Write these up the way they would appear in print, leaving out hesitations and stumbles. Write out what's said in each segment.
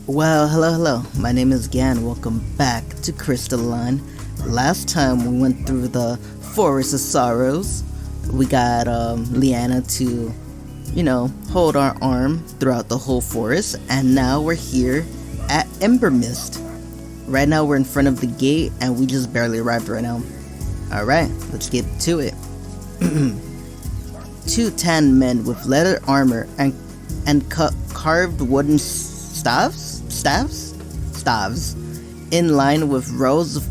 Well, hello. My name is Gan. Welcome back to Crystalline. Last time we went through the Forest of Sorrows. We got Leanna to, hold our arm throughout the whole forest, and now we're here at Ember Mist. Right now we're in front of the gate, and we just barely arrived right now. Alright, let's get to it. Two tan men with leather armor and carved wooden staves in line with rows of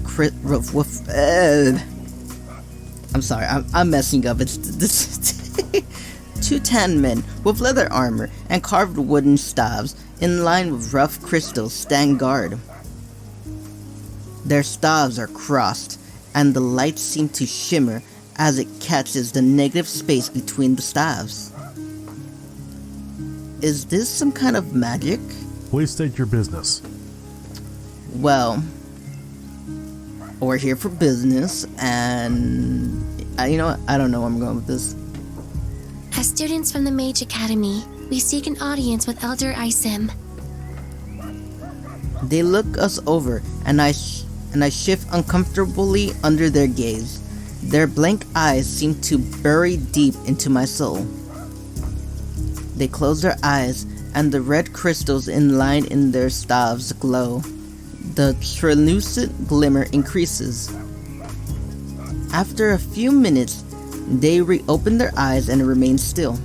I'm sorry, I'm messing up. It's this. Two tan men with leather armor and carved wooden staves in line with rough crystals stand guard. Their staves are crossed, and the light seems to shimmer as it catches the negative space between the staves. Is this some kind of magic? Please state your business. Well, we're here for business, and I don't know where I'm going with this. As students from the Mage Academy, we seek an audience with Elder Isim. They look us over, and I shift uncomfortably under their gaze. Their blank eyes seem to bury deep into my soul. They close their eyes, and the red crystals inlined in their staves glow. The translucent glimmer increases. After a few minutes, they reopen their eyes and remain still.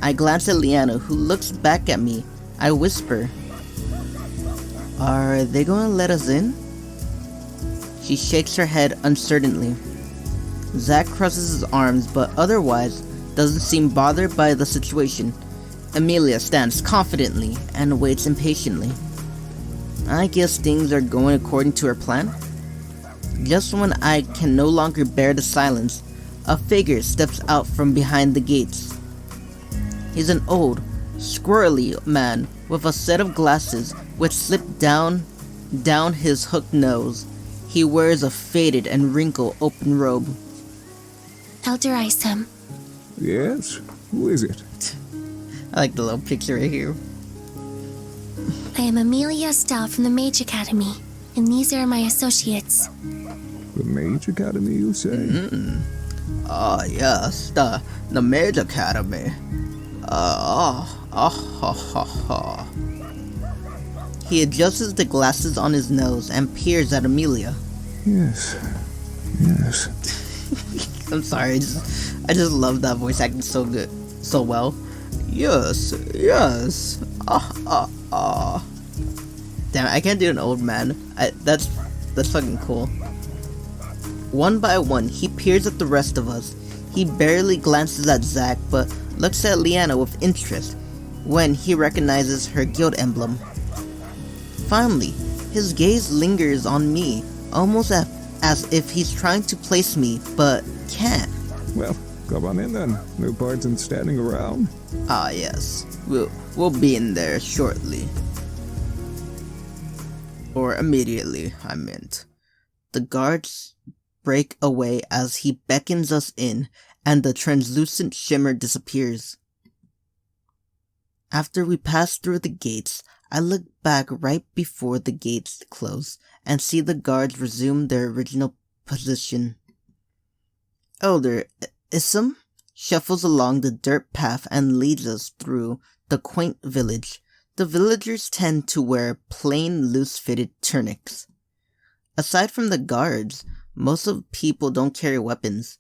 I glance at Leanna, who looks back at me. I whisper, "Are they going to let us in?" She shakes her head uncertainly. Zach crosses his arms, but otherwise doesn't seem bothered by the situation. Amelia stands confidently and waits impatiently. I guess things are going according to her plan. Just when I can no longer bear the silence, a figure steps out from behind the gates. He's an old, squirrely man with a set of glasses which slip down his hooked nose. He wears a faded and wrinkled open robe. Elder Isim. Yes? Who is it? I like the little picture right here. I am Amelia Estelle from the Mage Academy, and these are my associates. The Mage Academy, you say? Ah, yes, the Mage Academy. He adjusts the glasses on his nose and peers at Amelia. Yes. I'm sorry, I just love that voice acting so good, so well. Yes. Damn, I can't do an old man. That's fucking cool. One by one, he peers at the rest of us. He barely glances at Zach, but looks at Leanna with interest when he recognizes her guild emblem. Finally, his gaze lingers on me, almost as if he's trying to place me, but can't. Well, come on in then. No point in standing around. Ah, yes. We'll be in there shortly. Or immediately, I meant. The guards break away as he beckons us in, and the translucent shimmer disappears. After we pass through the gates, I look back right before the gates close and see the guards resume their original position. Elder Isim shuffles along the dirt path and leads us through the quaint village. The villagers tend to wear plain, loose-fitted tunics. Aside from the guards, most of the people don't carry weapons,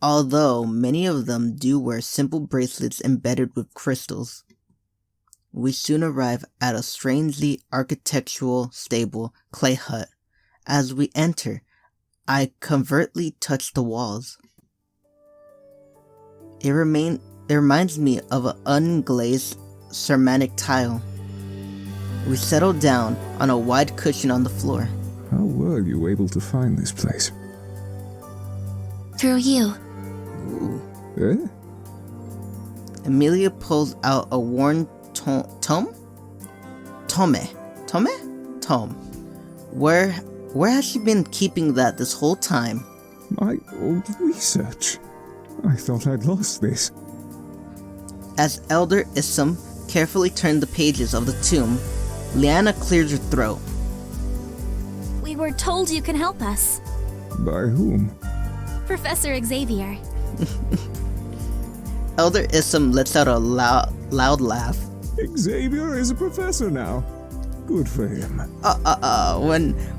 although many of them do wear simple bracelets embedded with crystals. We soon arrive at a strangely architectural stable clay hut. As we enter, I covertly touch the walls. It reminds me of an unglazed ceramic tile. We settle down on a wide cushion on the floor. How were you able to find this place? Through you. Ooh. Eh? Amelia pulls out a worn tome? Tome. Where has she been keeping that this whole time? My old research. I thought I'd lost this. As Elder Isim carefully turn the pages of the tomb, Leanna clears her throat. We were told you can help us. By whom? Professor Xavier. Elder Isum lets out a loud laugh. Xavier is a professor now. Good for him.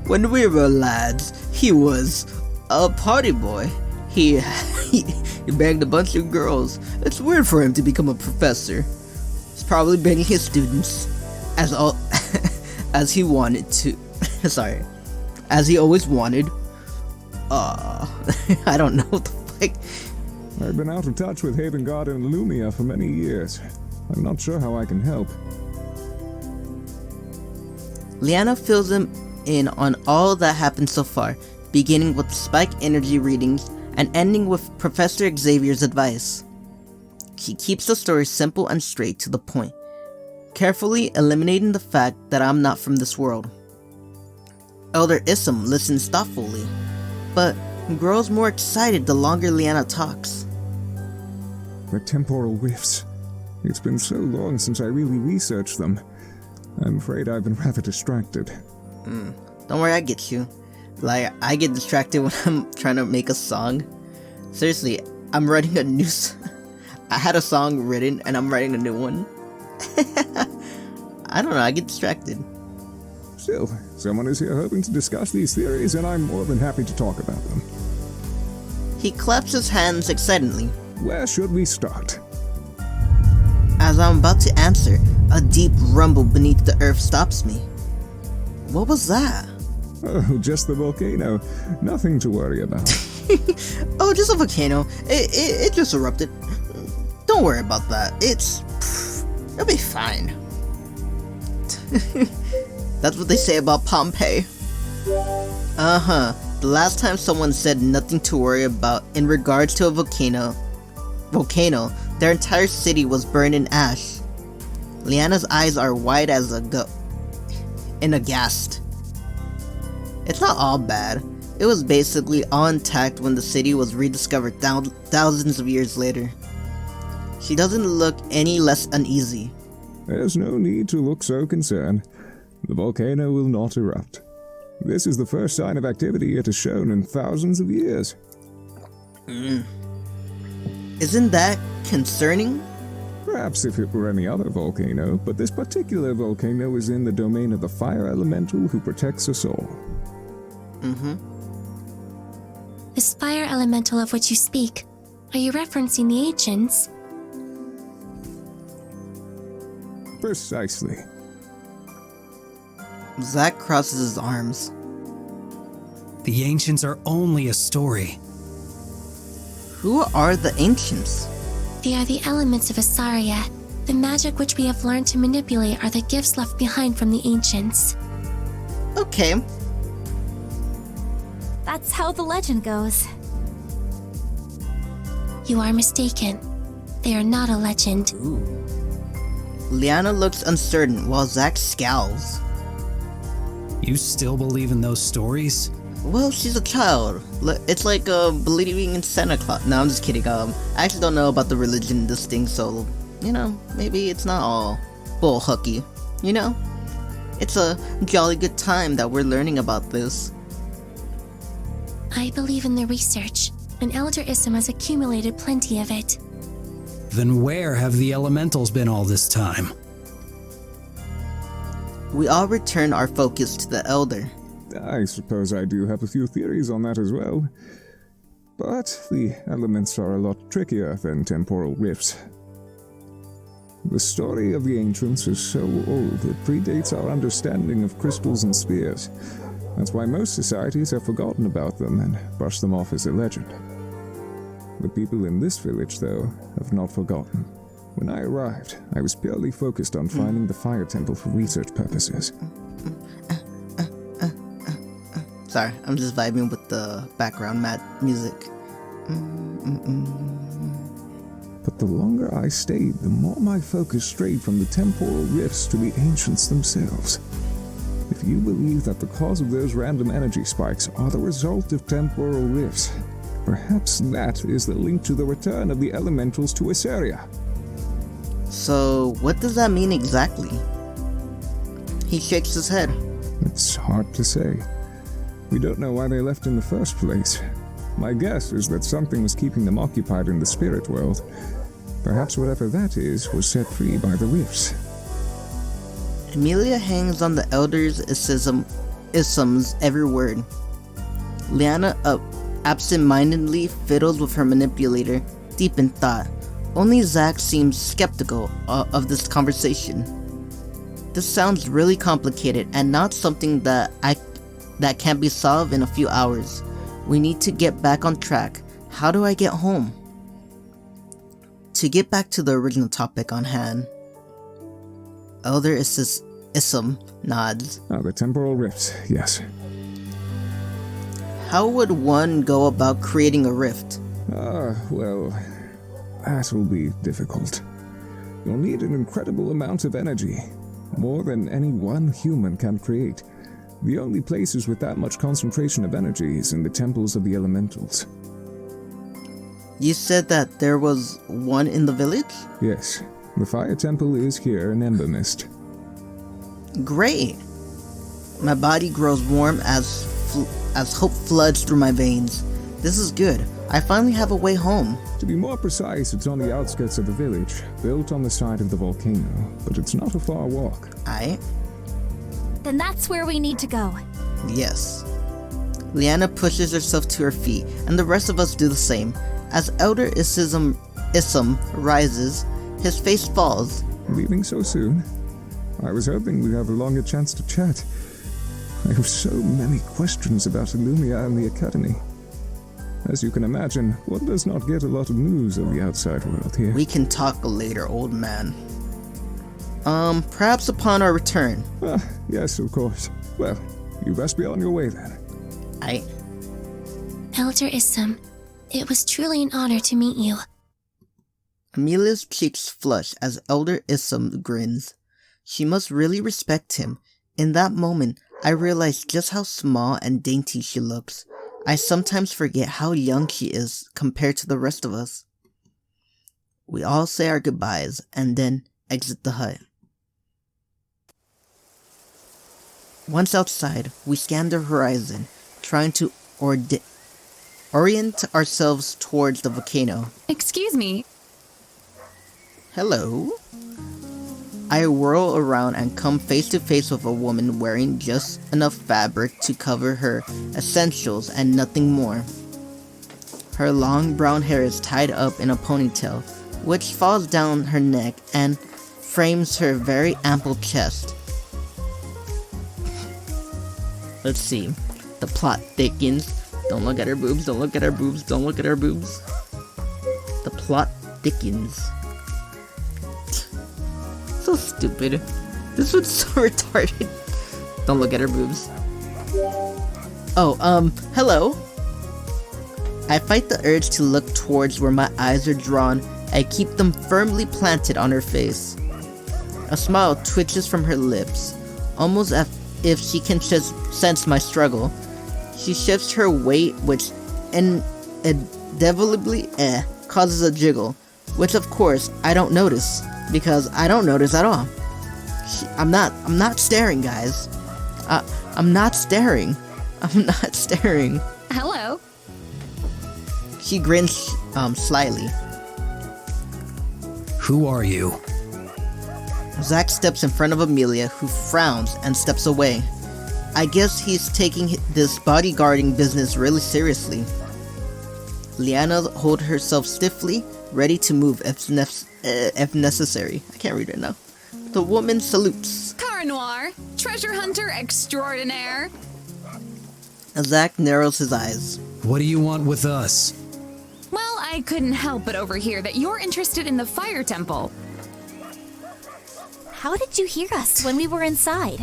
When we were lads, he was a party boy. He banged a bunch of girls. It's weird for him to become a professor. He's probably banging his students as he wanted to. Sorry. As he always wanted. I don't know what the fuck. I've been out of touch with Haven God and Lumia for many years. I'm not sure how I can help. Leanna fills him in on all that happened so far, beginning with spike energy readings and ending with Professor Xavier's advice. She keeps the story simple and straight to the point, carefully eliminating the fact that I'm not from this world. Elder Isum listens thoughtfully, but grows more excited the longer Leanna talks. The temporal rifts. It's been so long since I really researched them. I'm afraid I've been rather distracted. Don't worry, I get you. Like, I get distracted when I'm trying to make a song. Seriously, I'm writing a new I had a song written and I'm writing a new one. I don't know, I get distracted. Still, someone is here hoping to discuss these theories, and I'm more than happy to talk about them. He claps his hands excitedly. Where should we start? As I'm about to answer, a deep rumble beneath the earth stops me. What was that? Oh, just the volcano. Nothing to worry about. Oh, just a volcano. It just erupted. Don't worry about that. It'll be fine. That's what they say about Pompeii. The last time someone said nothing to worry about in regards to a volcano, their entire city was burned in ash. Leanna's eyes are wide as and aghast. It's not all bad. It was basically all intact when the city was rediscovered thousands of years later. She doesn't look any less uneasy. There's no need to look so concerned. The volcano will not erupt. This is the first sign of activity it has shown in thousands of years. Isn't that concerning? Perhaps if it were any other volcano, but this particular volcano is in the domain of the fire elemental who protects us all. This fire elemental of which you speak, are you referencing the ancients? Precisely. Zack crosses his arms. The ancients are only a story. Who are the ancients? They are the elements of Asaria. The magic which we have learned to manipulate are the gifts left behind from the ancients. Okay. That's how the legend goes. You are mistaken. They are not a legend. Leanna looks uncertain while Zack scowls. You still believe in those stories? Well, she's a child. It's like believing in Santa Claus. No, I'm just kidding. I actually don't know about the religion of this thing, so, maybe it's not all bull hooky, It's a jolly good time that we're learning about this. I believe in the research, and Elder Isum has accumulated plenty of it. Then where have the elementals been all this time? We all return our focus to the Elder. I suppose I do have a few theories on that as well. But the elements are a lot trickier than temporal rifts. The story of the ancients is so old it predates our understanding of crystals and spheres. That's why most societies have forgotten about them and brushed them off as a legend. The people in this village, though, have not forgotten. When I arrived, I was purely focused on finding the fire temple for research purposes. Sorry, I'm just vibing with the background music. But the longer I stayed, the more my focus strayed from the temporal rifts to the ancients themselves. If you believe that the cause of those random energy spikes are the result of temporal rifts, perhaps that is the link to the return of the elementals to Asaria. So, what does that mean exactly? He shakes his head. It's hard to say. We don't know why they left in the first place. My guess is that something was keeping them occupied in the spirit world. Perhaps whatever that is was set free by the rifts. Emilia hangs on the Elder's isms every word. Leanna absent-mindedly fiddles with her manipulator, deep in thought. Only Zack seems skeptical of this conversation. This sounds really complicated and not something that can't be solved in a few hours. We need to get back on track. How do I get home? To get back to the original topic on hand, Elder Ism nods. The temporal rifts, yes. How would one go about creating a rift? Well, that will be difficult. You'll need an incredible amount of energy, more than any one human can create. The only places with that much concentration of energy is in the temples of the elementals. You said that there was one in the village? Yes, the fire temple is here in Ember Mist. Great! My body grows warm as hope floods through my veins. This is good. I finally have a way home. To be more precise, it's on the outskirts of the village, built on the side of the volcano, but it's not a far walk. Aight. Then that's where we need to go. Yes. Leanna pushes herself to her feet, and the rest of us do the same. As Elder Ism rises, his face falls. Leaving so soon? I was hoping we'd have a longer chance to chat. I have so many questions about Illumia and the Academy. As you can imagine, one does not get a lot of news of the outside world here. We can talk later, old man. Perhaps upon our return. Yes, of course. Well, you best be on your way then. Elder Ism, it was truly an honor to meet you. Amelia's cheeks flush as Elder Ism grins. She must really respect him. In that moment, I realized just how small and dainty she looks. I sometimes forget how young she is compared to the rest of us. We all say our goodbyes and then exit the hut. Once outside, we scan the horizon, trying to orient ourselves towards the volcano. Excuse me. Hello? I whirl around and come face to face with a woman wearing just enough fabric to cover her essentials and nothing more. Her long brown hair is tied up in a ponytail, which falls down her neck and frames her very ample chest. Let's see. The plot thickens. Don't look at her boobs, don't look at her boobs, don't look at her boobs. The plot thickens. So stupid. This one's so retarded. Don't look at her boobs. Hello? I fight the urge to look towards where my eyes are drawn and keep them firmly planted on her face. A smile twitches from her lips, almost as if she can just sense my struggle. She shifts her weight, which inevitably causes a jiggle, which of course I don't notice, because I don't notice at all. I'm not staring, guys. I'm not staring. I'm not staring. Hello. She grins slyly. Who are you? Zack steps in front of Amelia, who frowns and steps away. I guess he's taking this bodyguarding business really seriously. Leanna holds herself stiffly, ready to move if necessary. I can't read it now. The woman salutes. Car Noir, treasure hunter extraordinaire. Zack narrows his eyes. What do you want with us? Well, I couldn't help but overhear that you're interested in the fire temple. How did you hear us when we were inside?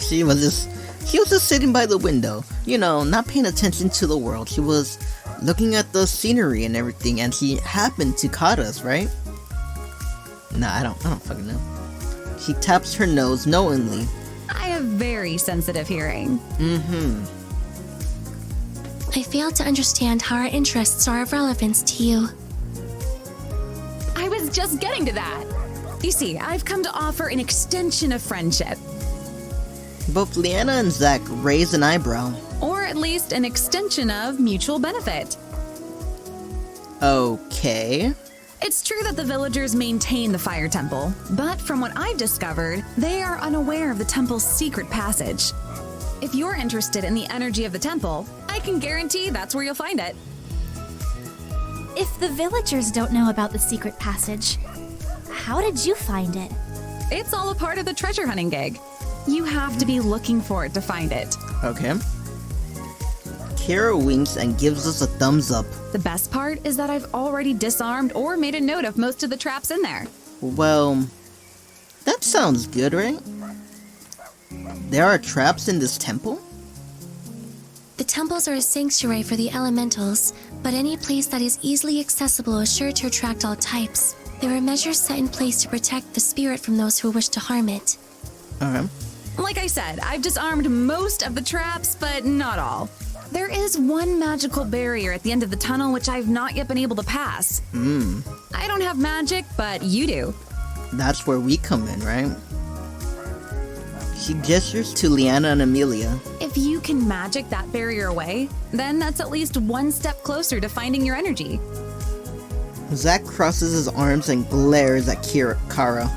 She was just sitting by the window, you know, not paying attention to the world. She was looking at the scenery and everything, and she happened to caught us, right? Nah, I don't fucking know. She taps her nose knowingly. I have very sensitive hearing. I fail to understand how our interests are of relevance to you. I was just getting to that. You see, I've come to offer an extension of friendship. Both Leanna and Zack raise an eyebrow. Or at least an extension of mutual benefit. Okay. It's true that the villagers maintain the fire temple, but from what I've discovered, they are unaware of the temple's secret passage. If you're interested in the energy of the temple, I can guarantee that's where you'll find it. If the villagers don't know about the secret passage, how did you find it? It's all a part of the treasure hunting gig. You have to be looking for it to find it. Okay. Terra winks and gives us a thumbs up. The best part is that I've already disarmed or made a note of most of the traps in there. Well, that sounds good, right? There are traps in this temple? The temples are a sanctuary for the elementals, but any place that is easily accessible is sure to attract all types. There are measures set in place to protect the spirit from those who wish to harm it. Okay. Like I said, I've disarmed most of the traps, but not all. There is one magical barrier at the end of the tunnel which I've not yet been able to pass. I don't have magic, but you do. That's where we come in, right? She gestures to Leanna and Amelia. If you can magic that barrier away, then that's at least one step closer to finding your energy. Zack crosses his arms and glares at Kara.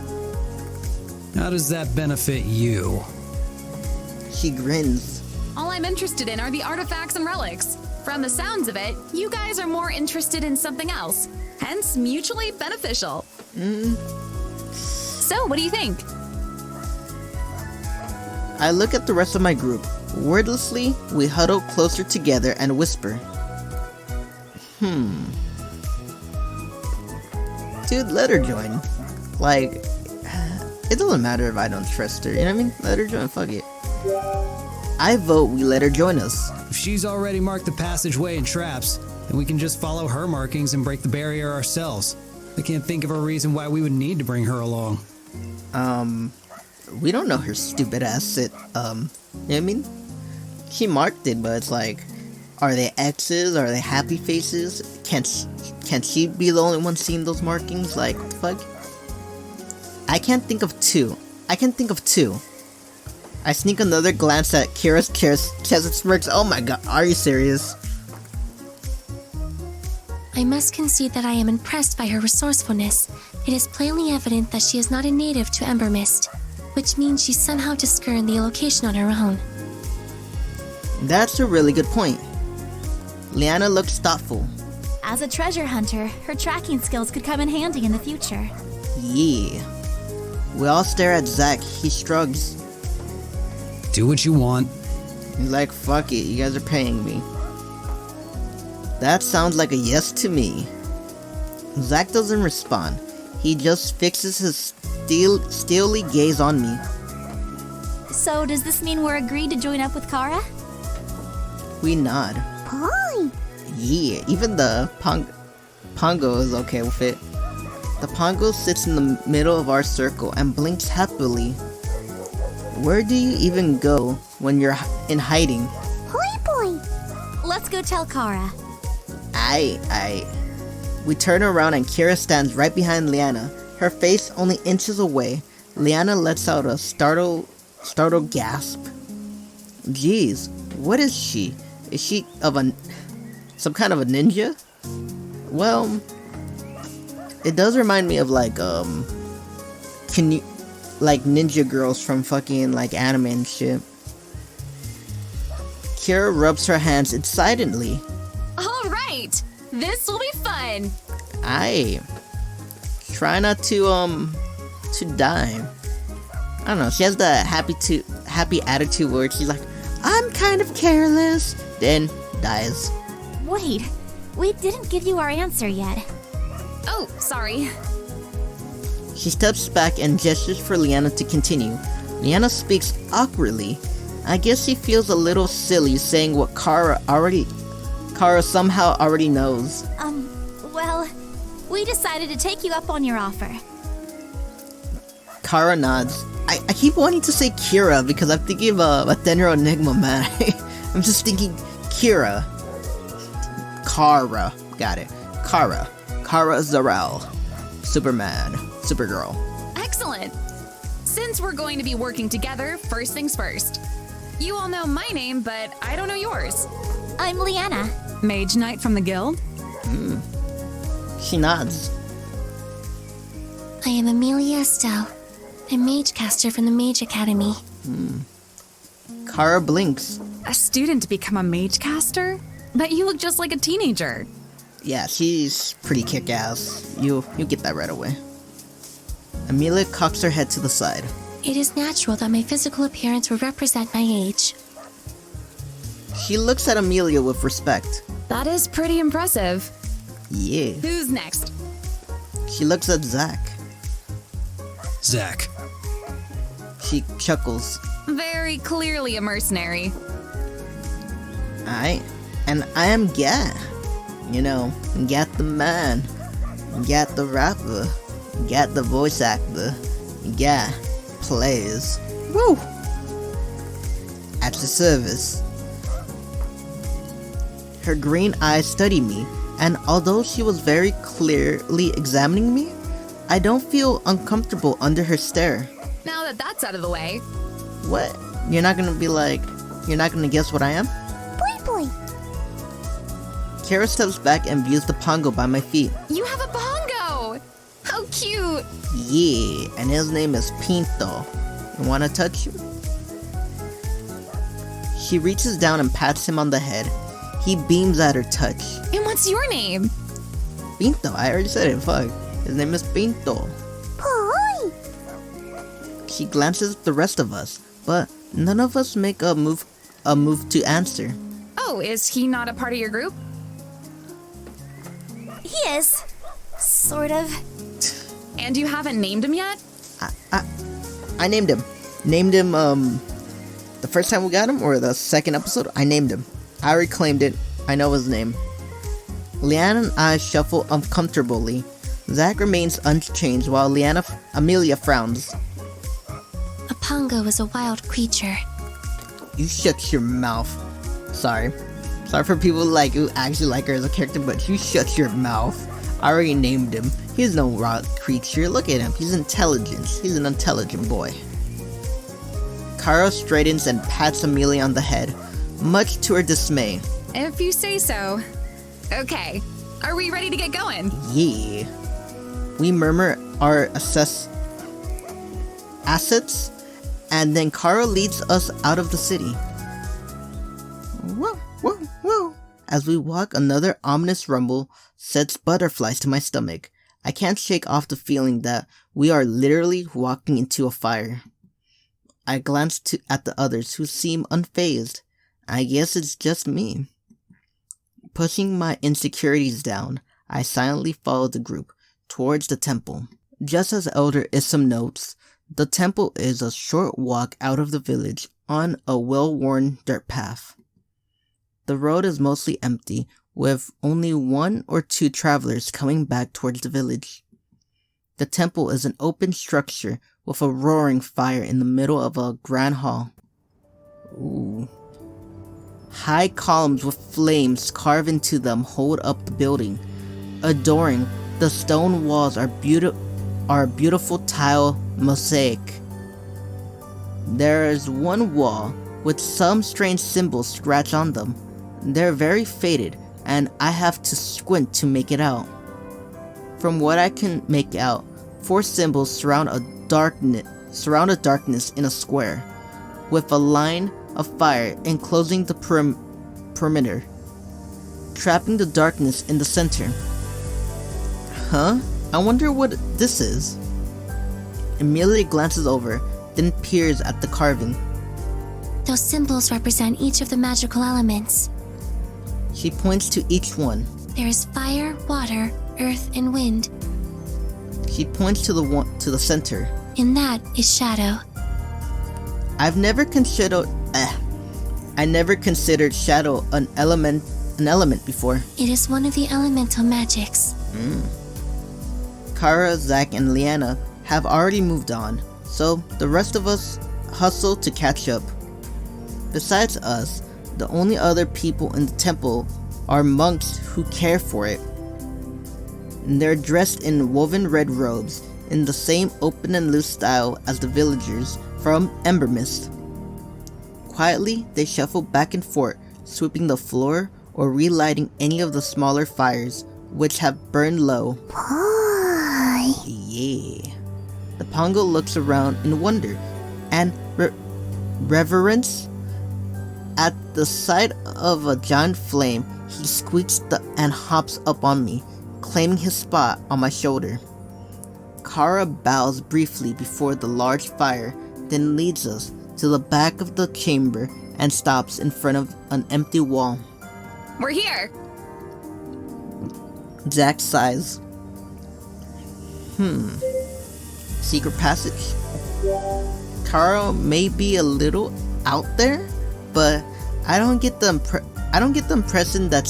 How does that benefit you? She grins. All I'm interested in are the artifacts and relics. From the sounds of it, you guys are more interested in something else. Hence, mutually beneficial. So, what do you think? I look at the rest of my group. Wordlessly, we huddle closer together and whisper. Dude, let her join. Like, it doesn't matter if I don't trust her, you know what I mean? Let her join, fuck it. I vote we let her join us. If she's already marked the passageway and traps, then we can just follow her markings and break the barrier ourselves. I can't think of a reason why we would need to bring her along. We don't know her stupid ass you know what I mean? She marked it, but it's like, are they X's? Are they happy faces? Can't she be the only one seeing those markings? Like, fuck? I can't think of two. I sneak another glance at Kira's chest and smirks. Oh my god, are you serious? I must concede that I am impressed by her resourcefulness. It is plainly evident that she is not a native to Embermist, which means she somehow discerned the location on her own. That's a really good point. Leanna looks thoughtful. As a treasure hunter, her tracking skills could come in handy in the future. Yeah. We all stare at Zack. He shrugs. Do what you want. He's like, fuck it, you guys are paying me. That sounds like a yes to me. Zack doesn't respond. He just fixes his steely gaze on me. So does this mean we're agreed to join up with Kara? We nod. Hi. Yeah, even the Pango is okay with it. The Pango sits in the middle of our circle and blinks happily. Where do you even go when you're in hiding? Hoi boy. Let's go tell Kara. We turn around and Kira stands right behind Leanna, her face only inches away. Leanna lets out a startled gasp. Jeez, what is she? Is she some kind of a ninja? Well, it does remind me of like ninja girls from fucking like anime and shit. Kira rubs her hands excitedly. All right, this will be fun. I try not to die. I don't know. She has the happy attitude where she's like, I'm kind of careless, then dies. Wait, we didn't give you our answer yet. Oh, sorry. She steps back and gestures for Leanna to continue. Leanna speaks awkwardly. I guess she feels a little silly saying what Kara somehow already knows. Well, we decided to take you up on your offer. Kara nods. I keep wanting to say Kira because I'm thinking of a Tenro Enigma, man. I'm just thinking Kira. Kara. Got it. Kara Zarel. Superman, Supergirl. Excellent! Since we're going to be working together, first things first. You all know my name, but I don't know yours. I'm Leanna. Mage-Knight from the guild? She nods. I am Amelia Estelle, a Magecaster from the Mage Academy. Kara blinks. A student to become a Magecaster? But you look just like a teenager. Yeah, she's pretty kick-ass. You get that right away. Amelia cocks her head to the side. It is natural that my physical appearance would represent my age. She looks at Amelia with respect. That is pretty impressive. Yeah. Who's next? She looks at Zach. Zach. She chuckles. Very clearly a mercenary. And I am Gat. You know, Gat the man. Gat the rapper. Gat the voice actor. Gat plays. Woo! At your service. Her green eyes study me, and although she was very clearly examining me, I don't feel uncomfortable under her stare. Now that that's out of the way. What? You're not gonna guess what I am? Boy. Kara steps back and views the Pango by my feet. You have a Pango! How cute! Yeah, and his name is Pinto. You wanna touch him? She reaches down and pats him on the head. He beams at her touch. And what's your name? Pinto, I already said it, fuck. His name is Pinto. Boy. She glances at the rest of us, but none of us make a move to answer. Oh, is he not a part of your group? He is. Sort of. And you haven't named him yet? I named him. The first time we got him, or the second episode, I named him. I already claimed it. I know his name. Leanna and I shuffle uncomfortably. Zach remains unchanged while Amelia frowns. A Pango is a wild creature. You shut your mouth. Sorry for people who actually like her as a character, but you shut your mouth. I already named him. He's no wild creature. Look at him. He's intelligent. He's an intelligent boy. Kara straightens and pats Amelia on the head, much to her dismay. If you say so. Okay, are we ready to get going? Yeah. We murmur our assets, and then Kara leads us out of the city. Whoa, whoa, whoa. As we walk, another ominous rumble sets butterflies to my stomach. I can't shake off the feeling that we are literally walking into a fire. I glance at the others who seem unfazed. I guess it's just me. Pushing my insecurities down, I silently follow the group towards the temple. Just as Elder Issam notes, the temple is a short walk out of the village on a well-worn dirt path. The road is mostly empty, with only 1 or 2 travelers coming back towards the village. The temple is an open structure with a roaring fire in the middle of a grand hall. Ooh. High columns with flames carved into them hold up the building. Adoring, the stone walls are a beautiful tile mosaic. There is one wall with some strange symbols scratched on them. They're very faded, and I have to squint to make it out. From what I can make out, 4 symbols surround a darkness in a square, with a line of fire enclosing the perimeter, trapping the darkness in the center. Huh? I wonder what this is. Amelia glances over, then peers at the carving. Those symbols represent each of the magical elements. She points to each one. There is fire, water, earth, and wind. She points to the center. And that is shadow. I never considered shadow an element before. It is one of the elemental magics. Kara, Zach, and Leanna have already moved on, so the rest of us hustle to catch up. Besides us, the only other people in the temple are monks who care for it. and they're dressed in woven red robes in the same open and loose style as the villagers from Embermist. Quietly, they shuffle back and forth, sweeping the floor or relighting any of the smaller fires which have burned low. Yeah. The Pango looks around in wonder and reverence. At the sight of a giant flame, he squeaks and hops up on me, claiming his spot on my shoulder. Kara bows briefly before the large fire, then leads us to the back of the chamber and stops in front of an empty wall. We're here! Zack sighs. Secret passage? Kara may be a little out there, but I don't get the impression that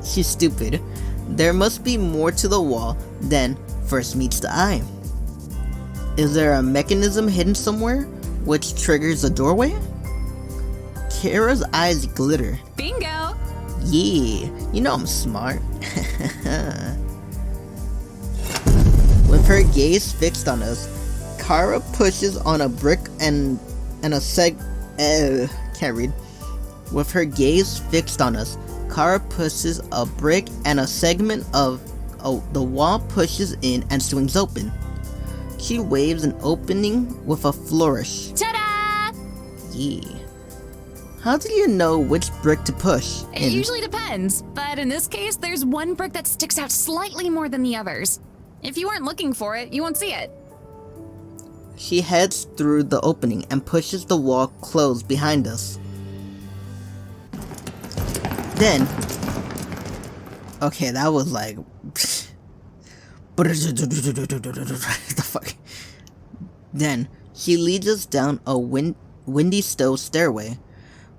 she's stupid. There must be more to the wall than first meets the eye. Is there a mechanism hidden somewhere which triggers a doorway? Kara's eyes glitter. Bingo! Yeah, you know I'm smart. With her gaze fixed on us, Kara pushes on a brick and a can't read. With her gaze fixed on us, Kara pushes a brick and a segment of the wall pushes in and swings open. She waves an opening with a flourish. Ta-da! Yeah. How do you know which brick to push? It usually depends, but in this case, there's one brick that sticks out slightly more than the others. If you aren't looking for it, you won't see it. She heads through the opening and pushes the wall closed behind us. Then, okay, that was like, what the fuck? Then she leads us down a windy stone stairway,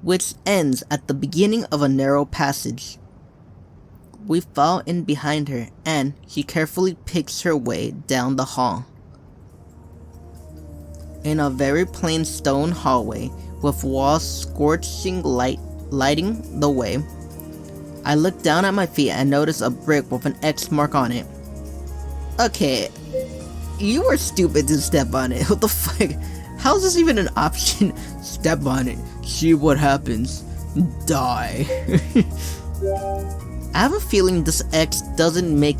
which ends at the beginning of a narrow passage. We fall in behind her, and she carefully picks her way down the hall. In a very plain stone hallway, with walls scorching lighting the way, I look down at my feet and notice a brick with an X mark on it. Okay, you were stupid to step on it. What the fuck? How is this even an option? Step on it, see what happens, die. I have a feeling this X doesn't make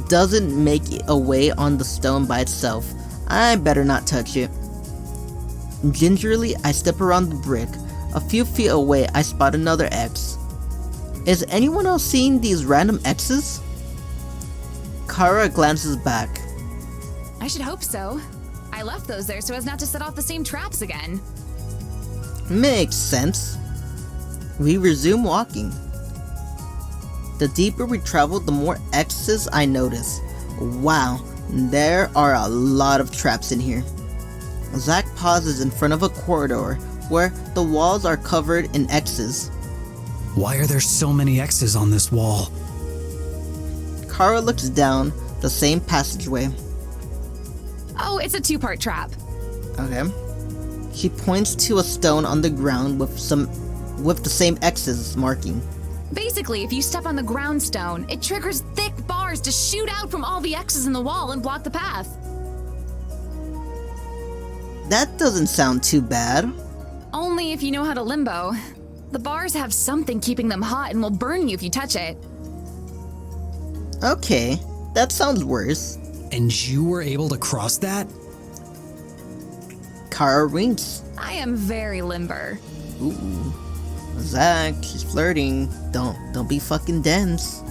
it away on the stone by itself. I better not touch it. Gingerly, I step around the brick. A few feet away, I spot another X. Is anyone else seeing these random X's? Kara glances back. I should hope so. I left those there so as not to set off the same traps again. Makes sense. We resume walking. The deeper we travel, the more X's I notice. Wow, there are a lot of traps in here. Zack pauses in front of a corridor where the walls are covered in X's. Why are there so many X's on this wall? Kara looks down the same passageway. Oh, it's a two-part trap. Okay. She points to a stone on the ground with the same X's marking. Basically, if you step on the ground stone, it triggers thick bars to shoot out from all the X's in the wall and block the path. That doesn't sound too bad. Only if you know how to limbo. The bars have something keeping them hot and will burn you if you touch it. Okay, that sounds worse. And you were able to cross that? Kara winks. I am very limber. Ooh. Zack, she's flirting. Don't be fucking dense.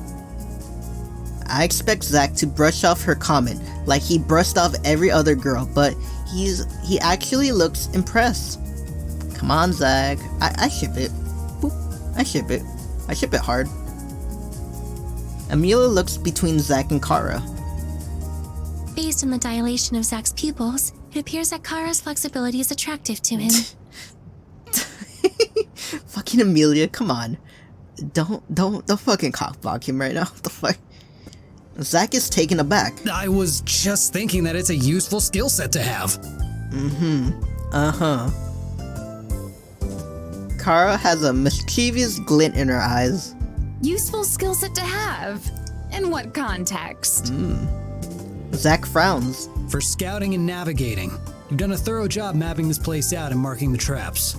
I expect Zack to brush off her comment like he brushed off every other girl, but he actually looks impressed. Come on, Zack. I ship it. Boop. I ship it. I ship it hard. Amelia looks between Zack and Kara. Based on the dilation of Zack's pupils, it appears that Kara's flexibility is attractive to him. Fucking Amelia, come on. Don't fucking cockblock him right now. What the fuck? Zack is taken aback. I was just thinking that it's a useful skill set to have. Uh-huh. Kara has a mischievous glint in her eyes. Useful skill set to have. In what context? Zach frowns. For scouting and navigating. You've done a thorough job mapping this place out and marking the traps.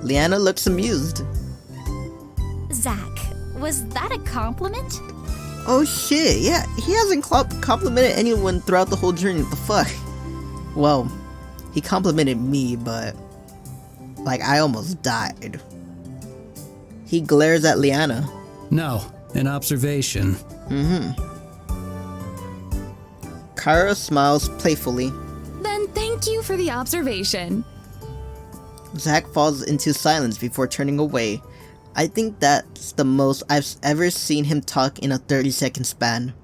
Leanna looks amused. Zach, was that a compliment? Oh shit, yeah, he hasn't complimented anyone throughout the whole journey, what the fuck? Well, he complimented me, but like I almost died. He glares at Leanna. No, an observation. Kara smiles playfully. Then thank you for the observation. Zach falls into silence before turning away. I think that's the most I've ever seen him talk in a 30-second span.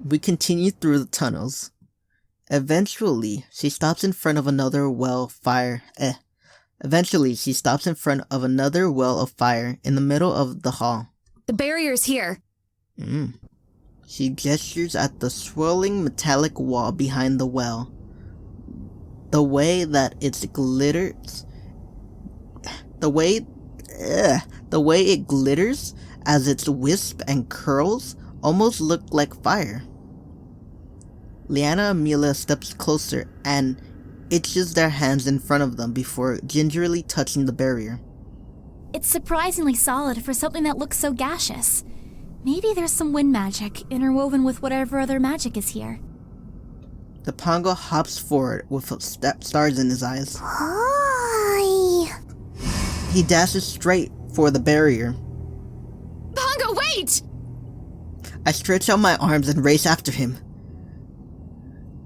We continue through the tunnels. Eventually, she stops in front of another well of fire in the middle of the hall. The barrier's here. She gestures at the swirling metallic wall behind the well. The way that it glitters as its wisp and curls almost look like fire. Leanna and Amelia steps closer and itches their hands in front of them before gingerly touching the barrier. It's surprisingly solid for something that looks so gaseous. Maybe there's some wind magic interwoven with whatever other magic is here. The Pango hops forward with stars in his eyes. Hi. He dashes straight for the barrier. Pango, wait! I stretch out my arms and race after him.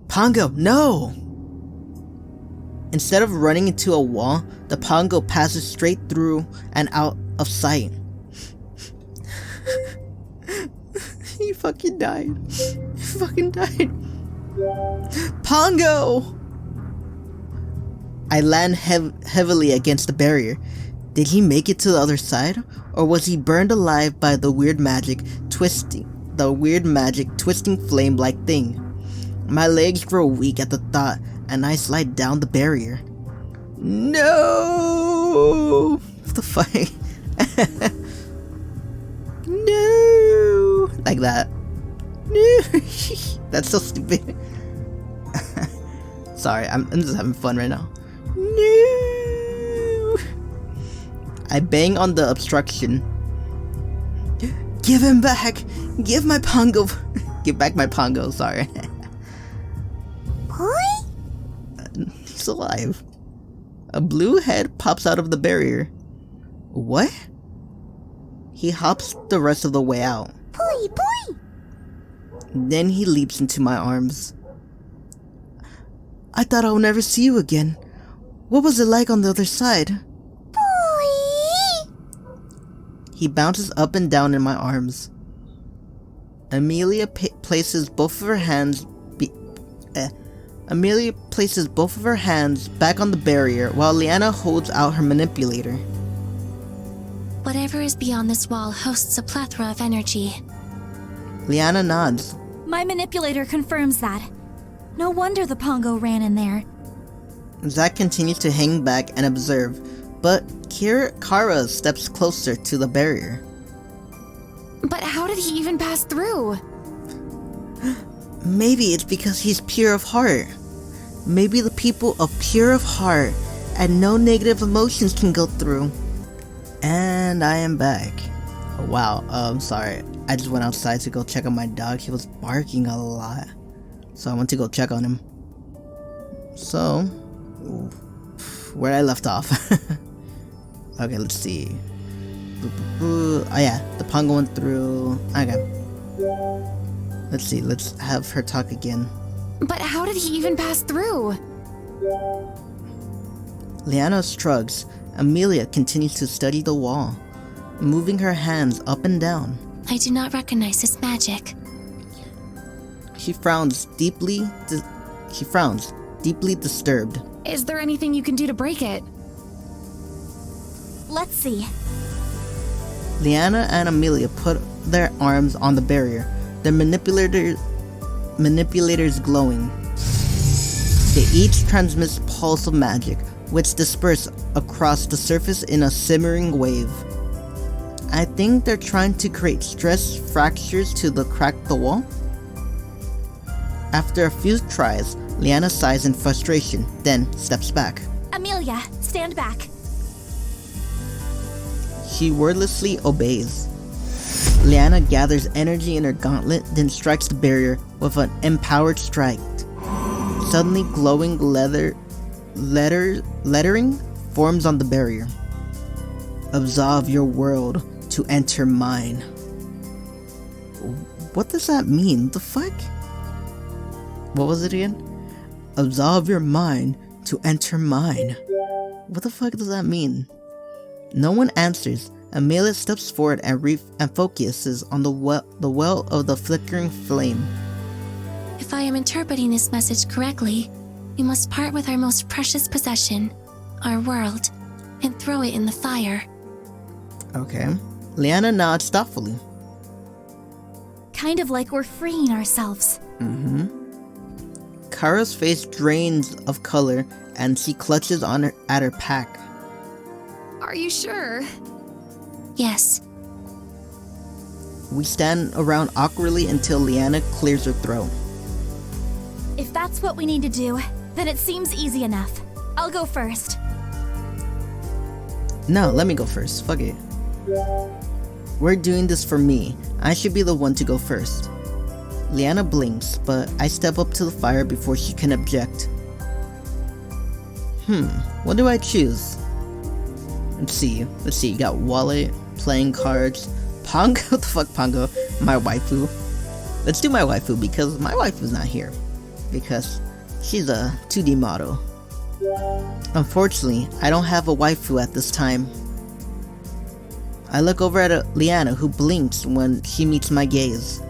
Pango, no! Instead of running into a wall, the Pango passes straight through and out of sight. He fucking died. He fucking died. Pango! I land heavily against the barrier. Did he make it to the other side? Or was he burned alive by the weird magic twisting flame-like thing? My legs grow weak at the thought, and I slide down the barrier. No! What the fuck? No! Like that. No! That's so stupid. Sorry, I'm just having fun right now. No! I bang on the obstruction. Give him back! Give my Pango! Give back my Pango, sorry. He's alive. A blue head pops out of the barrier. What? He hops the rest of the way out. Boy! Then he leaps into my arms. I thought I would never see you again. What was it like on the other side? Boy! He bounces up and down in my arms. Amelia places both of her hands back on the barrier while Leanna holds out her manipulator. Whatever is beyond this wall hosts a plethora of energy. Leanna nods. My manipulator confirms that. No wonder the Pango ran in there. Zach continues to hang back and observe, but Kara steps closer to the barrier. But how did he even pass through? Maybe it's because he's pure of heart. Maybe the people of pure of heart and no negative emotions can go through. And I am back. Oh, wow, I'm sorry. I just went outside to go check on my dog. He was barking a lot. So I went to go check on him. So, where I left off. Okay, let's see. Oh yeah, the Pango went through. Okay. Let's see, let's have her talk again. But how did he even pass through? Leanna shrugs. Amelia continues to study the wall, moving her hands up and down. I do not recognize this magic. She frowns deeply disturbed. Is there anything you can do to break it? Let's see. Leanna and Amelia put their arms on the barrier, their manipulators glowing. They each transmit pulse of magic, which disperse across the surface in a simmering wave. I think they're trying to create stress fractures to crack the wall. After a few tries, Leanna sighs in frustration, then steps back. Amelia, stand back. She wordlessly obeys. Leanna gathers energy in her gauntlet, then strikes the barrier with an empowered strike. Suddenly glowing lettering forms on the barrier. Absolve your world to enter mine. What does that mean? The fuck? What was it again? Absolve your mind to enter mine. What the fuck does that mean? No one answers. Amelia steps forward and focuses on the well of the flickering flame. If I am interpreting this message correctly, we must part with our most precious possession, our world, and throw it in the fire. Okay. Leanna nods thoughtfully. Kind of like we're freeing ourselves. Kara's face drains of color and she clutches at her pack. Are you sure? Yes, We stand around awkwardly until Leanna clears her throat. If that's what we need to do, then it seems easy enough. I'll go first. No, let me go first. Fuck it. We're doing this for me. I should be the one to go first. Leanna blinks, but I step up to the fire before she can object. What do I choose? Let's see. You got wallet, playing cards, Pango. What the fuck, Pango? My waifu. Let's do my waifu because my waifu's not here. Because she's a 2D model. Unfortunately, I don't have a waifu at this time. I look over at Leanna, who blinks when she meets my gaze.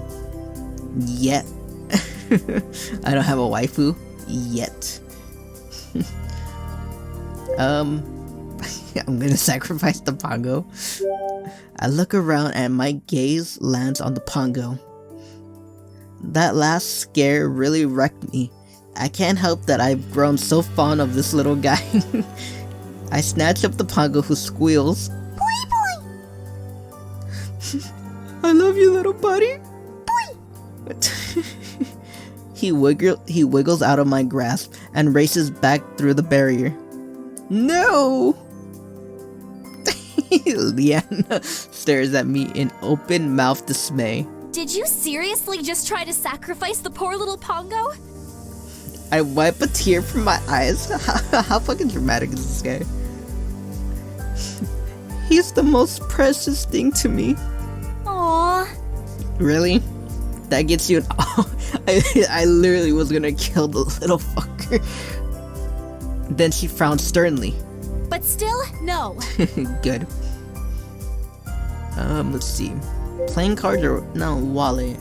Yet. I don't have a waifu yet. I'm gonna sacrifice the Pango. I look around and my gaze lands on the Pango. That last scare really wrecked me. I can't help that I've grown so fond of this little guy. I snatch up the Pango, who squeals. Boy, boy. I love you, little buddy. Boy. He wiggles out of my grasp and races back through the barrier. No! Leanna stares at me in open-mouthed dismay. Did you seriously just try to sacrifice the poor little Pango? I wipe a tear from my eyes. How fucking dramatic is this guy? He's the most precious thing to me. Aww. Really? That gets you an I literally was gonna kill the little fucker. Then she frowned sternly. But still, no. Good. Let's see. Playing cards or no, wallet.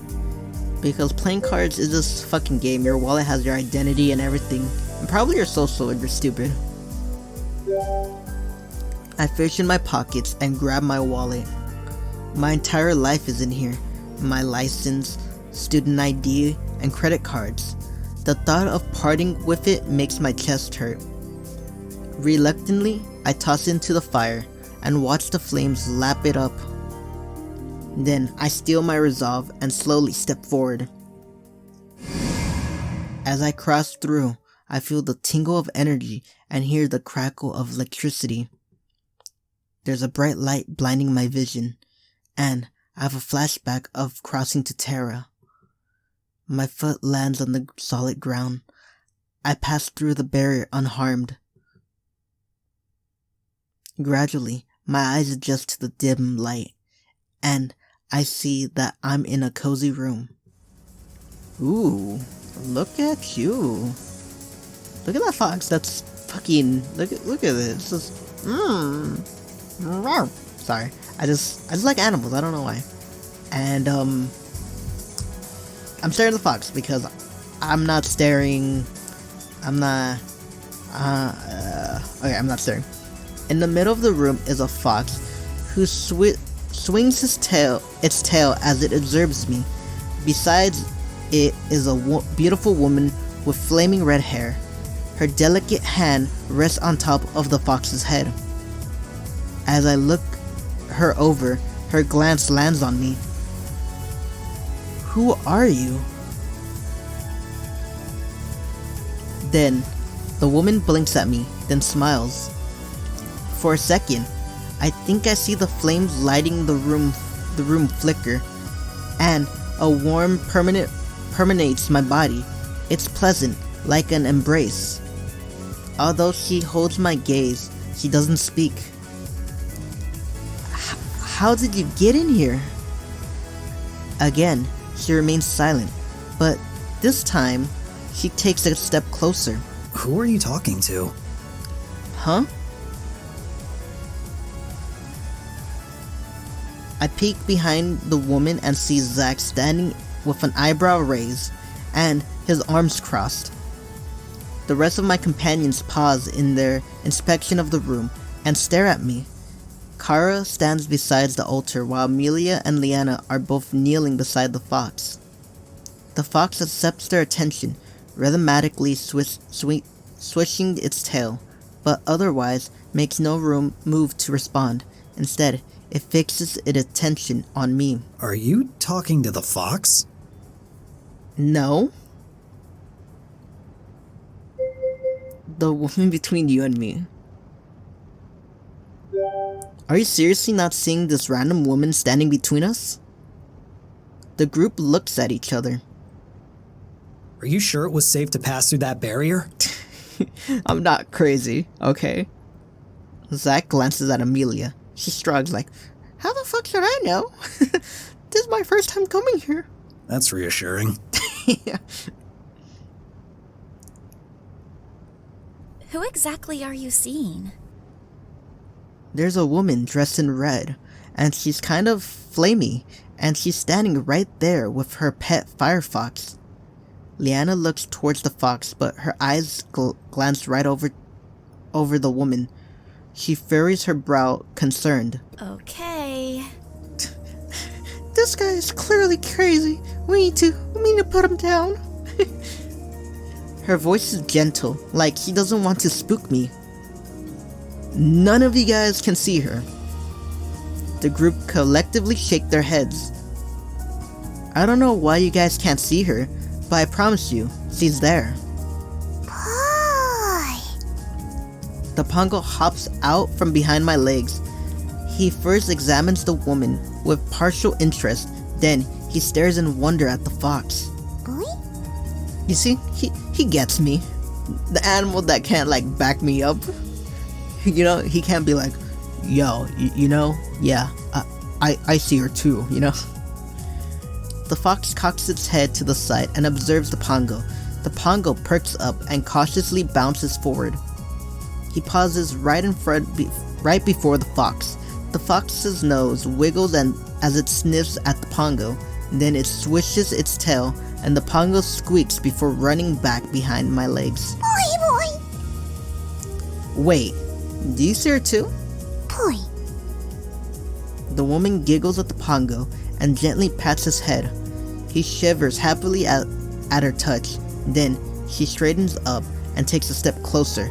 Because playing cards is this fucking game. Your wallet has your identity and everything. And probably your social if you're stupid. I fish in my pockets and grab my wallet. My entire life is in here. My license, student ID, and credit cards. The thought of parting with it makes my chest hurt. Reluctantly, I toss it into the fire and watch the flames lap it up. Then I steel my resolve and slowly step forward. As I cross through, I feel the tingle of energy and hear the crackle of electricity. There's a bright light blinding my vision, and I have a flashback of crossing to Terra. My foot lands on the solid ground. I pass through the barrier unharmed. Gradually, my eyes adjust to the dim light, and I see that I'm in a cozy room. Ooh, look at you. Look at that fox. That's fucking, look at this. This is, sorry. I just like animals. I don't know why. And, I'm staring at the fox because I'm not staring. I'm not staring. In the middle of the room is a fox who swings its tail as it observes me. Besides it is a beautiful woman with flaming red hair. Her delicate hand rests on top of the fox's head. As I look her over, Her glance lands on me. Who are you? Then, the woman blinks at me, then smiles. For a second, I think I see the flames lighting the room flicker, and a warmth permeates my body. It's pleasant, like an embrace. Although she holds my gaze, she doesn't speak. How did you get in here? Again, she remains silent, but this time, she takes a step closer. Who are you talking to? Huh? I peek behind the woman and see Zack standing with an eyebrow raised and his arms crossed. The rest of my companions pause in their inspection of the room and stare at me. Kara stands beside the altar while Amelia and Leanna are both kneeling beside the fox. The fox accepts their attention, rhythmically swishing its tail, but otherwise makes no move to respond. Instead, it fixes its attention on me. Are you talking to the fox? No. The woman between you and me. Are you seriously not seeing this random woman standing between us? The group looks at each other. Are you sure it was safe to pass through that barrier? I'm not crazy, okay? Zack glances at Amelia. She shrugs like, how the fuck should I know? This is my first time coming here. That's reassuring. Yeah. Who exactly are you seeing? There's a woman dressed in red, and she's kind of flamey, and she's standing right there with her pet firefox. Leanna looks towards the fox, but her eyes glance right over the woman. She furrows her brow, concerned. Okay. This guy is clearly crazy. We need to put him down. Her voice is gentle, like she doesn't want to spook me. None of you guys can see her. The group collectively shake their heads. I don't know why you guys can't see her, but I promise you, she's there. Boy! The Pango hops out from behind my legs. He first examines the woman with partial interest, then he stares in wonder at the fox. Boy? You see, he gets me. The animal that can't back me up. You know, he can't be like, yo, you know, yeah, I see her too, you know. The fox cocks its head to the side and observes the Pango. The Pango perks up and cautiously bounces forward. He pauses right before the fox. The fox's nose wiggles as it sniffs at the Pango. Then it swishes its tail, and the Pango squeaks before running back behind my legs. Boy! Wait, do you see her too? Boy! The woman giggles at the Pango and gently pats his head. He shivers happily at her touch. Then she straightens up and takes a step closer.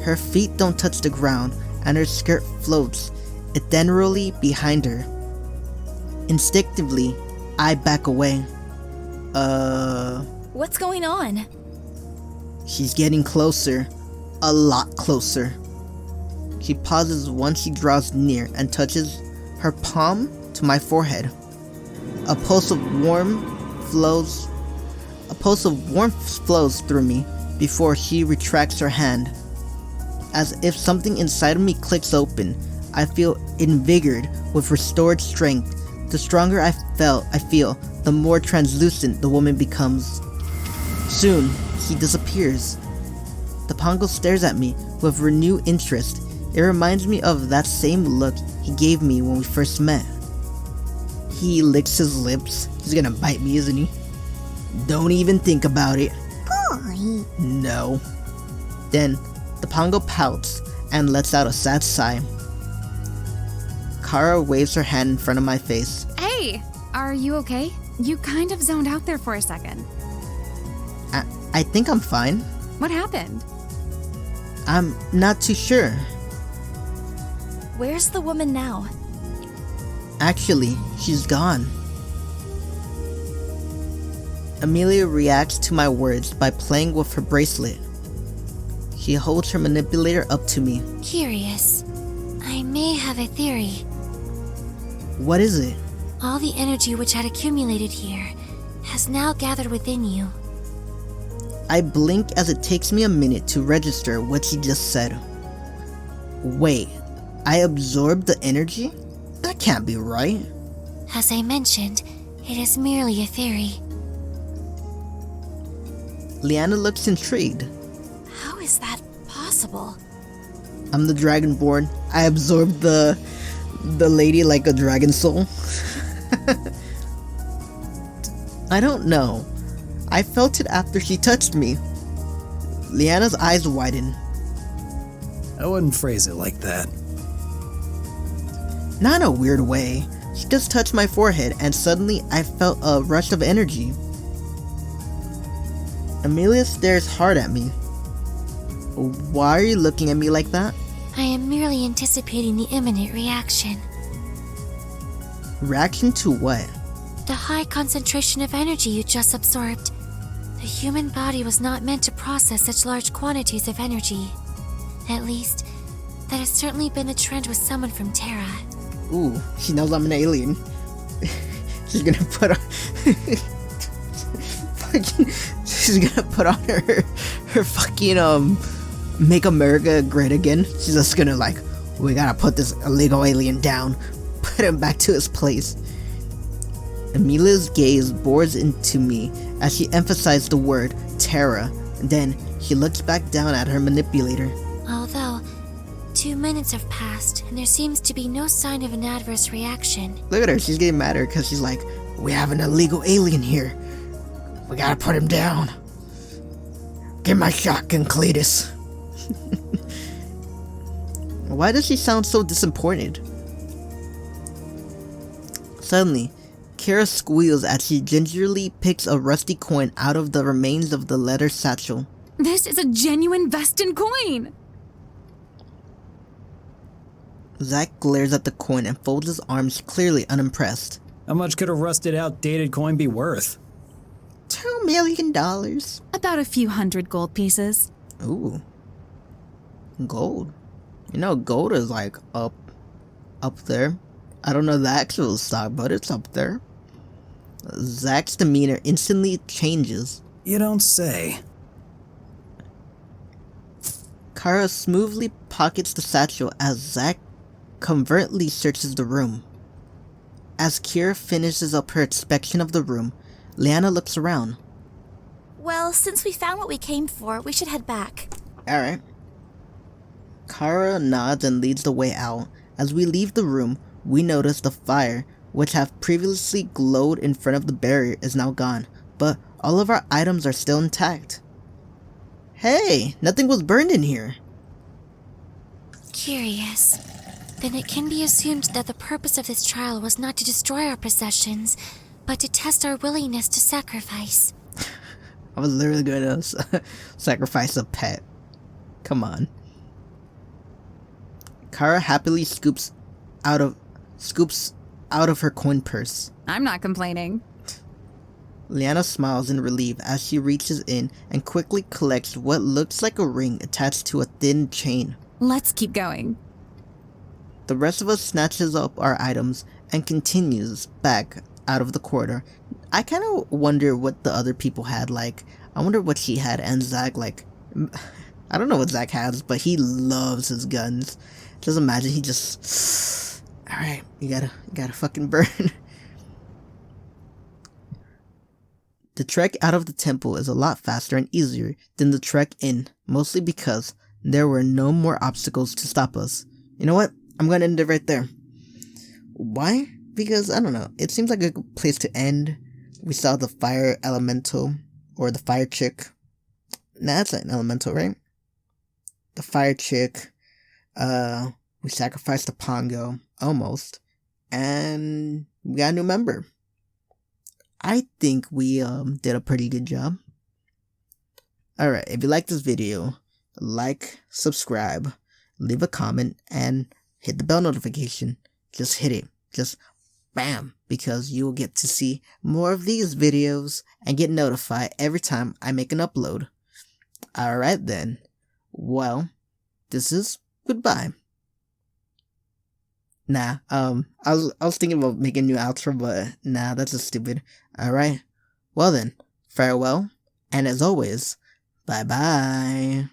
Her feet don't touch the ground, and her skirt floats ethereally behind her. Instinctively, I back away. What's going on? She's getting closer. A lot closer. She pauses once she draws near and touches her palm to my forehead. A pulse of warmth flows through me before she retracts her hand. As if something inside of me clicks open, I feel invigorated with restored strength. The stronger I feel, the more translucent the woman becomes. Soon, she disappears. The Pango stares at me with renewed interest. It reminds me of that same look he gave me when we first met. He licks his lips. He's gonna bite me, isn't he? Don't even think about it. Boy! No. Then, the Pango pouts and lets out a sad sigh. Kara waves her hand in front of my face. Hey! Are you okay? You kind of zoned out there for a second. I think I'm fine. What happened? I'm not too sure. Where's the woman now? Actually, she's gone. Amelia reacts to my words by playing with her bracelet. She holds her manipulator up to me. Curious. I may have a theory. What is it? All the energy which had accumulated here has now gathered within you. I blink as it takes me a minute to register what she just said. Wait, I absorbed the energy? That can't be right. As I mentioned, it is merely a theory. Leanna looks intrigued. How is that possible? I'm the Dragonborn. I absorbed the lady like a dragon soul. I don't know. I felt it after she touched me. Leanna's eyes widen. I wouldn't phrase it like that. Not in a weird way. She just touched my forehead and suddenly I felt a rush of energy. Amelia stares hard at me. Why are you looking at me like that? I am merely anticipating the imminent reaction. Reaction to what? The high concentration of energy you just absorbed. The human body was not meant to process such large quantities of energy. At least, that has certainly been the trend with someone from Terra. Ooh, she knows I'm an alien. She's gonna put on... she's gonna put on her fucking, Make America Great Again. She's just gonna like, we gotta put this illegal alien down. Put him back to his place. Amelia's gaze bores into me as she emphasized the word Terra. Then she looks back down at her manipulator. Although, 2 minutes have passed and there seems to be no sign of an adverse reaction. Look at her, she's getting madder because she's like, we have an illegal alien here. We gotta put him down. Give my shotgun, Cletus. Why does she sound so disappointed? Suddenly, Kara squeals as she gingerly picks a rusty coin out of the remains of the leather satchel. This is a genuine Vestin coin! Zack glares at the coin and folds his arms, clearly unimpressed. How much could a rusted out dated coin be worth? $2 million. About a few hundred gold pieces. Ooh. Gold. You know, gold is like up there. I don't know the actual stock, but it's up there. Zack's demeanor instantly changes. You don't say. Kara smoothly pockets the satchel as Zack covertly searches the room. As Kira finishes up her inspection of the room, Leanna looks around. Well, since we found what we came for, we should head back. Alright. Kara nods and leads the way out. As we leave the room, we notice the fire, which had previously glowed in front of the barrier, is now gone, but all of our items are still intact. Hey, nothing was burned in here. Curious. Then it can be assumed that the purpose of this trial was not to destroy our possessions, but to test our willingness to sacrifice. I was literally going to sacrifice a pet. Come on. Kara happily scoops out of her coin purse. I'm not complaining. Leanna smiles in relief as she reaches in and quickly collects what looks like a ring attached to a thin chain. Let's keep going. The rest of us snatches up our items and continues back out of the corridor. I kind of wonder what the other people had, like, I wonder what she had, and Zack, like, I don't know what Zack has, but he loves his guns. Just imagine he just, alright, you gotta fucking burn. The trek out of the temple is a lot faster and easier than the trek in, mostly because there were no more obstacles to stop us. You know what? I'm gonna end it right there. Why? Because, I don't know, it seems like a good place to end. We saw the fire elemental, or the fire chick. Nah, that's an elemental, right? The fire chick. We sacrificed the Pango, almost. And we got a new member. I think we did a pretty good job. Alright, if you like this video, like, subscribe, leave a comment, and hit the bell notification. Just hit it. Just spam, because you will get to see more of these videos and get notified every time I make an upload. Alright then. Well, this is goodbye. Nah, I was thinking about making a new outro, but nah, that's just stupid. Alright. Well then, farewell, and as always, bye bye.